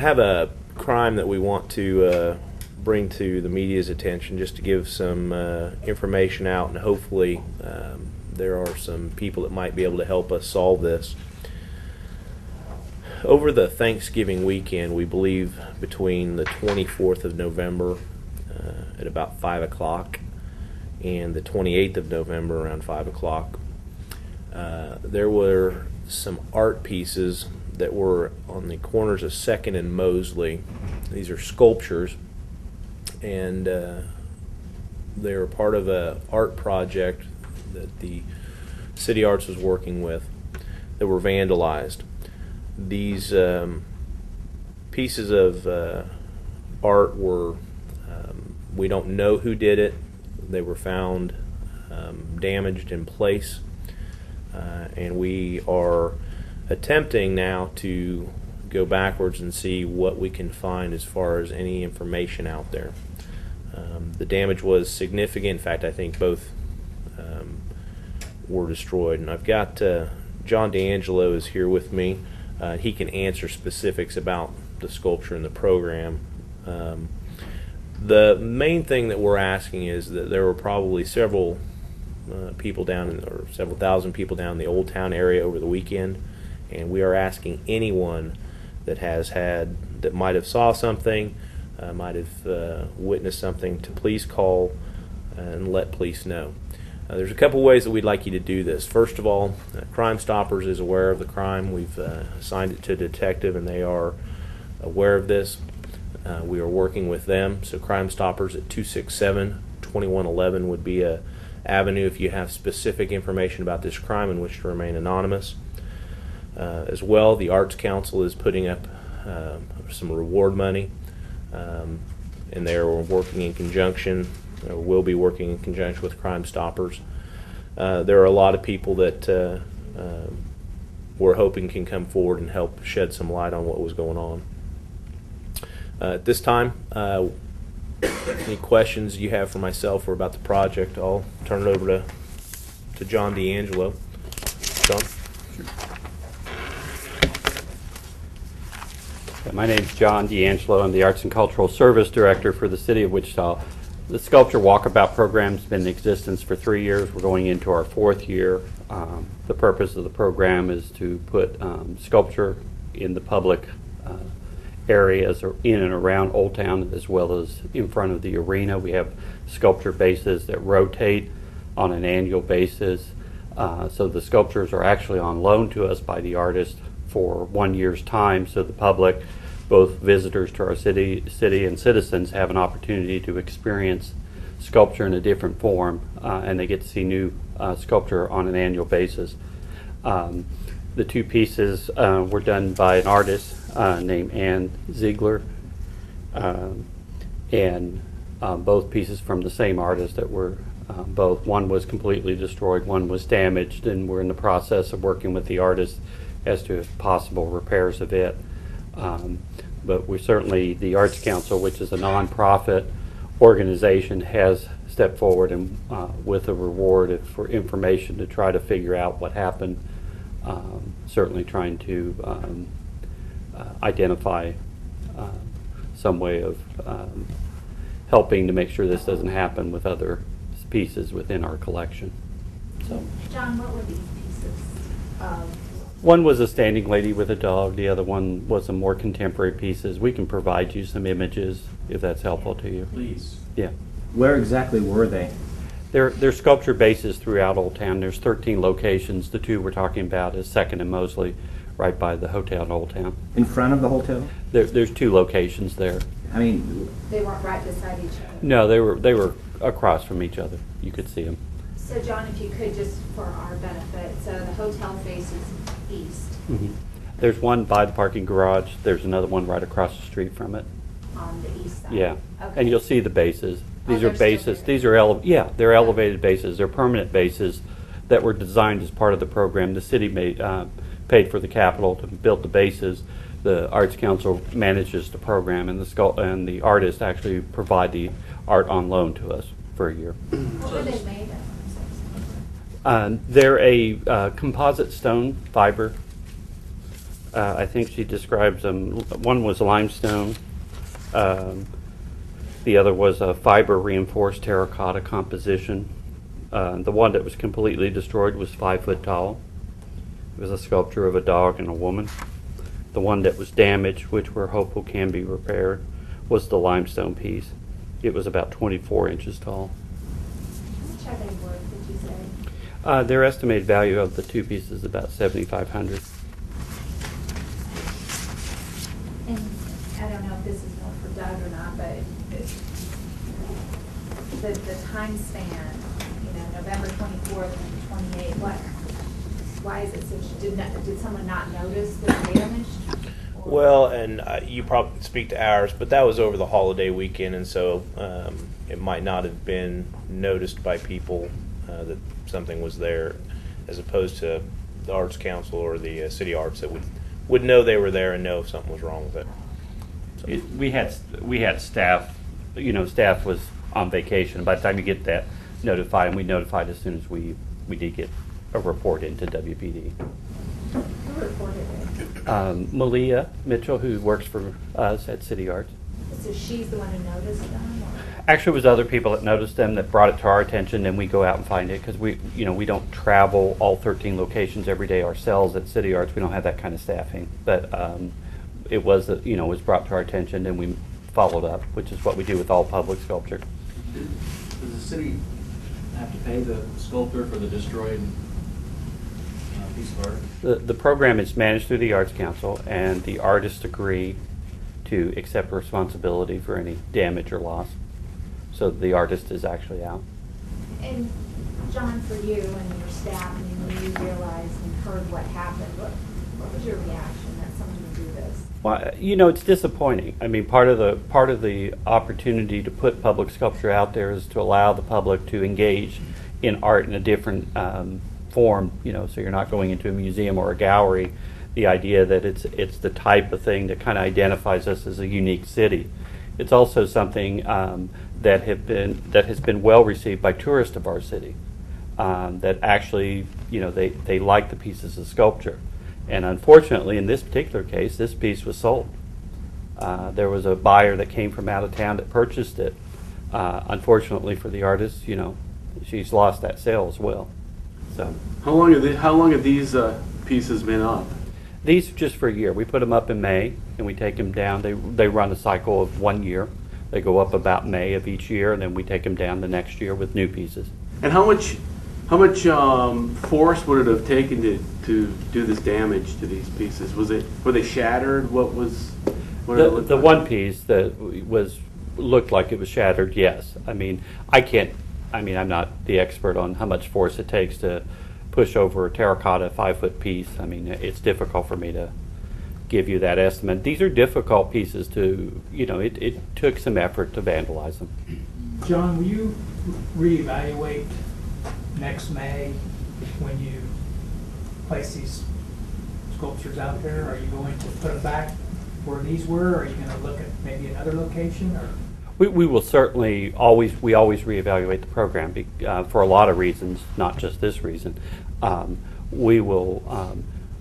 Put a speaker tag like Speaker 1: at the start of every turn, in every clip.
Speaker 1: have a crime that we want to bring to the media's attention, just to give some information out, and hopefully there are some people that might be able to help us solve this. Over the Thanksgiving weekend, we believe between the 24th of November at about 5 o'clock and the 28th of November around 5 o'clock, there were some art pieces that were on the corners of 2nd and Mosley. These are sculptures, and they were part of an art project that the City Arts was working with that were vandalized. These pieces of art were, we don't know who did it. They were found damaged in place, and we are attempting now to go backwards and see what we can find as far as any information out there. The damage was significant. In fact, I think both were destroyed. And I've got John D'Angelo is here with me. He can answer specifics about the sculpture and the program. The main thing that we're asking is that there were probably several people down or several thousand people down in the Old Town area over the weekend, and we are asking anyone that that might have saw something, might have witnessed something, to please call and let police know. There's a couple ways that we'd like you to do this. First of all, Crime Stoppers is aware of the crime. We've assigned it to a detective, and they are aware of this. We are working with them. So Crime Stoppers at 267-2111 would be a avenue if you have specific information about this crime and wish to remain anonymous. As well, the Arts Council is putting up some reward money, and they're working in conjunction. Will be working in conjunction with Crime Stoppers. There are a lot of people that we're hoping can come forward and help shed some light on what was going on. At this time, any questions you have for myself or about the project, I'll turn it over to John D'Angelo. John?
Speaker 2: My name's John D'Angelo. I'm the Arts and Cultural Service Director for the City of Wichita. The Sculpture Walkabout program's been in existence for 3 years. We're going into our 4th year. The purpose of the program is to put sculpture in the public areas or in and around Old Town, as well as in front of the arena. We have sculpture bases that rotate on an annual basis. So the sculptures are actually on loan to us by the artist for 1 year's time, so the public, both visitors to our city and citizens, have an opportunity to experience sculpture in a different form, and they get to see new sculpture on an annual basis. The 2 pieces were done by an artist named Ann Ziegler, and both pieces from the same artist that were both. One was completely destroyed, one was damaged, and we're in the process of working with the artist as to possible repairs of it. But we certainly, the Arts Council, which is a nonprofit organization, has stepped forward and with a reward for information to try to figure out what happened. Certainly trying to identify some way of helping to make sure this doesn't happen with other pieces within our collection. So,
Speaker 3: John, what were these pieces of?
Speaker 2: One was a standing lady with a dog. The other one was some more contemporary pieces. We can provide you some images if that's helpful to you.
Speaker 4: Please.
Speaker 2: Yeah.
Speaker 4: Where exactly were they?
Speaker 2: They're sculpture bases throughout Old Town. There's 13 locations. The 2 we're talking about is 2nd and Mosley, right by the hotel in Old Town.
Speaker 4: In front of the hotel?
Speaker 2: There's 2 locations there.
Speaker 4: I mean,
Speaker 3: They weren't right beside each other.
Speaker 2: No, they were across from each other. You could see them.
Speaker 3: So John, if you could, just for our benefit, so the hotel faces east
Speaker 2: Mm-hmm. There's one by the parking garage. There's another one right across the street from it.
Speaker 3: on the east side.
Speaker 2: Yeah,
Speaker 3: Okay.
Speaker 2: and you'll see the bases. These
Speaker 3: Oh,
Speaker 2: are
Speaker 3: they're still
Speaker 2: bases.
Speaker 3: there.
Speaker 2: These are they're elevated bases. They're permanent bases that were designed as part of the program. The city paid for the capital to build the bases. The Arts Council manages the program, and the artists actually provide the art on loan to us for a year.
Speaker 3: What were they made of?
Speaker 2: They're a composite stone fiber I think she describes them. One was limestone. The other was a fiber reinforced terracotta composition. The one that was completely destroyed was 5 foot tall. It was a sculpture of a dog and a woman. The one that was damaged, which we're hopeful can be repaired, was the limestone piece. It was about 24 inches tall.
Speaker 3: How much are they worth, did you say?
Speaker 2: Their estimated value of the two pieces is about $7,500.
Speaker 3: And I don't know if this is more for Doug or not, but the time span, November 24th and 28th, why is it such, did someone not notice the damage? Or-
Speaker 1: Well, and you probably speak to ours, but that was over the holiday weekend, and so it might not have been noticed by people that something was there, as opposed to the Arts Council or the City Arts that would know they were there and know if something was wrong with it. So.
Speaker 2: We had staff. Staff was on vacation. By the time you get that notified, and we notified as soon as we did get a report into WPD.
Speaker 3: Who reported it?
Speaker 2: Malia Mitchell, who works for us at City Arts.
Speaker 3: So she's the one who noticed them? Or?
Speaker 2: Actually, it was other people that noticed them that brought it to our attention, and we go out and find it because we don't travel all 13 locations every day ourselves at City Arts. We don't have that kind of staffing. But it was was brought to our attention, and we followed up, which is what we do with all public sculpture.
Speaker 5: Does the city have to pay the sculptor for the destroyed piece of art?
Speaker 2: The program is managed through the Arts Council, and the artists agree to accept responsibility for any damage or loss. So the artist is actually out.
Speaker 3: And John, for you and your staff, when you realized and heard what happened, what was your reaction that someone would do this?
Speaker 2: Well, it's disappointing. I mean, part of the opportunity to put public sculpture out there is to allow the public to engage in art in a different form. So you're not going into a museum or a gallery. The idea that it's the type of thing that kind of identifies us as a unique city. It's also something that has been well received by tourists of our city. That actually, they like the pieces of sculpture. And unfortunately, in this particular case, this piece was sold. There was a buyer that came from out of town that purchased it. Unfortunately for the artist, she's lost that sale as well. So
Speaker 6: How long have these pieces been up?
Speaker 2: these are just for a year. We put them up in May, and we take them down. They run a cycle of 1 year. They go up about May of each year, and then we take them down the next year with new pieces.
Speaker 6: And how much force would it have taken to do this damage to these pieces? Were they shattered? What did it look
Speaker 2: The
Speaker 6: like?
Speaker 2: one piece that looked like it was shattered, yes. I mean, I'm not the expert on how much force it takes to push over a terracotta 5-foot piece. I mean, it's difficult for me to give you that estimate. These are difficult pieces to, it took some effort to vandalize them.
Speaker 7: John, will you reevaluate next May when you place these sculptures out there? Are you going to put them back where these were? Are you going to look at maybe another location? Or
Speaker 2: We will certainly always reevaluate the program for a lot of reasons, not just this reason. We will,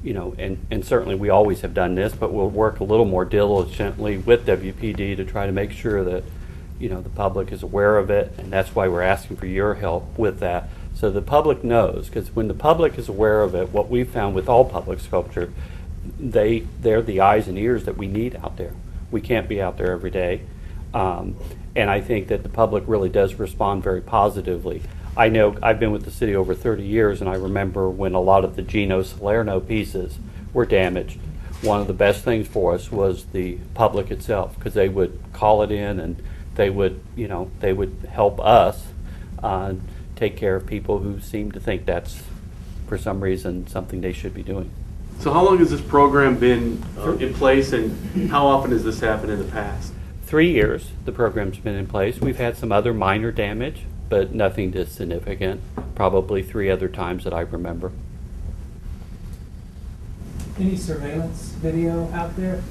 Speaker 2: and certainly we always have done this, but we'll work a little more diligently with WPD to try to make sure that, the public is aware of it, and that's why we're asking for your help with that. So the public knows, because when the public is aware of it, what we've found with all public sculpture, they're the eyes and ears that we need out there. We can't be out there every day. And I think that the public really does respond very positively. I know I've been with the city over 30 years, and I remember when a lot of the Gino Salerno pieces were damaged. One of the best things for us was the public itself, because they would call it in and they would help us take care of people who seem to think that's, for some reason, something they should be doing.
Speaker 6: So how long has this program been in place, and how often has this happened in the past?
Speaker 2: 3 years the program's been in place. We've had some other minor damage, but nothing that's significant. Probably 3 other times that I remember.
Speaker 7: any surveillance video out there?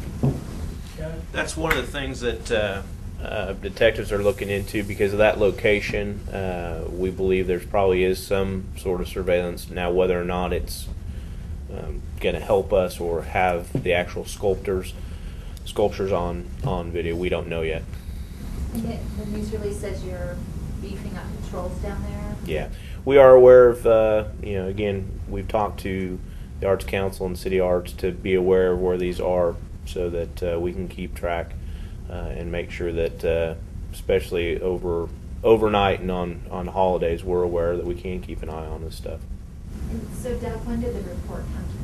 Speaker 1: That's one of the things that detectives are looking into because of that location. We believe there probably is some sort of surveillance. Now, whether or not it's going to help us or have the actual sculptures on video. We don't know yet.
Speaker 3: And the news release says you're beefing up patrols down there?
Speaker 1: Yeah, we are aware of, again, we've talked to the Arts Council and City Arts to be aware of where these are so that we can keep track and make sure that, especially overnight and on holidays, we're aware that we can keep an eye on this stuff.
Speaker 3: And so Doug, when did the report come to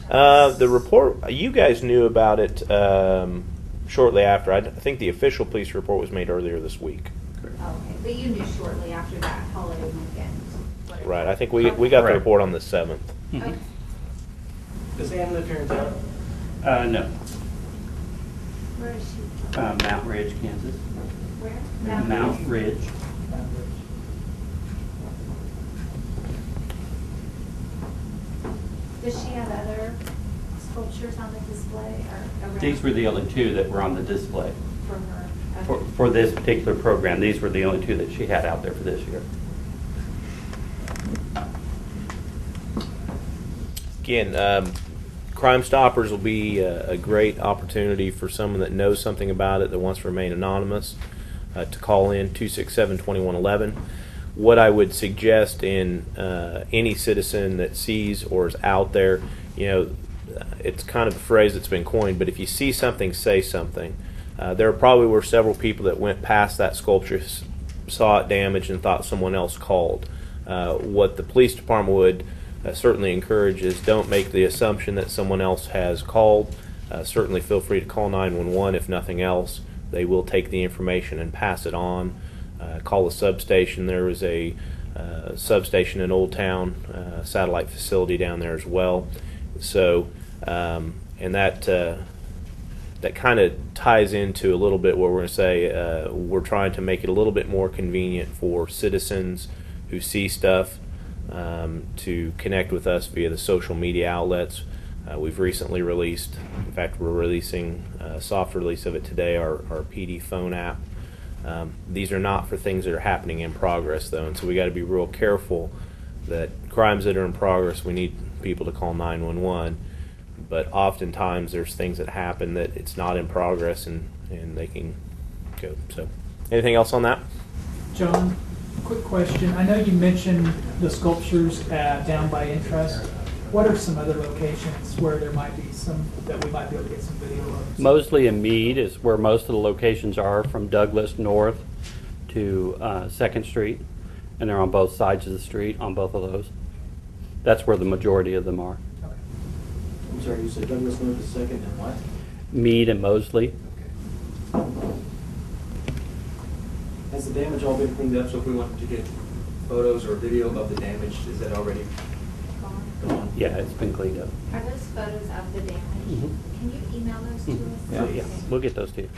Speaker 3: the?
Speaker 1: The report, you guys knew about it shortly after. I think the official police report was made earlier this week.
Speaker 3: Oh, okay, but you knew shortly after that holiday weekend. what it
Speaker 1: Right,
Speaker 3: was.
Speaker 1: I think we got the
Speaker 2: Correct.
Speaker 1: report on the 7th.
Speaker 3: Okay.
Speaker 5: Does Ann live here in town?
Speaker 2: No,
Speaker 3: Where is she?
Speaker 2: Mount Ridge, Kansas.
Speaker 3: Where?
Speaker 2: Mount Ridge.
Speaker 3: Does she have other sculptures on the display or around?
Speaker 2: These were the only two that were on the display.
Speaker 3: For her?
Speaker 2: For this particular program, these were the only two that she had out there for this year.
Speaker 1: Again, Crime Stoppers will be a great opportunity for someone that knows something about it that wants to remain anonymous to call in 267-2111. What I would suggest in any citizen that sees or is out there, it's kind of a phrase that's been coined, but if you see something, say something. There probably were several people that went past that sculpture, saw it damaged, and thought someone else called. What the police department would certainly encourage is don't make the assumption that someone else has called. Certainly feel free to call 911 if nothing else. They will take the information and pass it on. Call the substation. There was a substation in Old Town, satellite facility down there as well. So, and that kind of ties into a little bit what we're going to say. We're trying to make it a little bit more convenient for citizens who see stuff to connect with us via the social media outlets. We've recently released, in fact, we're releasing a soft release of it today, our PD phone app. These are not for things that are happening in progress, though, and so we got to be real careful that crimes that are in progress, we need people to call 911. But oftentimes there's things that happen that it's not in progress, and they can go. So, anything else on that?
Speaker 7: John, quick question. I know you mentioned the sculptures down by Interest. What are some other locations where there might be some that we might be able to get some video of?
Speaker 2: Mosley and Meade is where most of the locations are, from Douglas north to 2nd Street, and they're on both sides of the street on both of those. That's where the majority of them are.
Speaker 7: Okay.
Speaker 5: I'm sorry, you said Douglas North is second and what?
Speaker 2: Meade and Mosley.
Speaker 5: Has the damage all been cleaned up? So if we wanted to get photos or video of the damage, is that already gone?
Speaker 2: Yeah, it's been cleaned up.
Speaker 3: Are those photos of the damage?
Speaker 2: Mhm.
Speaker 3: Can you email those to us?
Speaker 2: Yeah, we'll get those to you.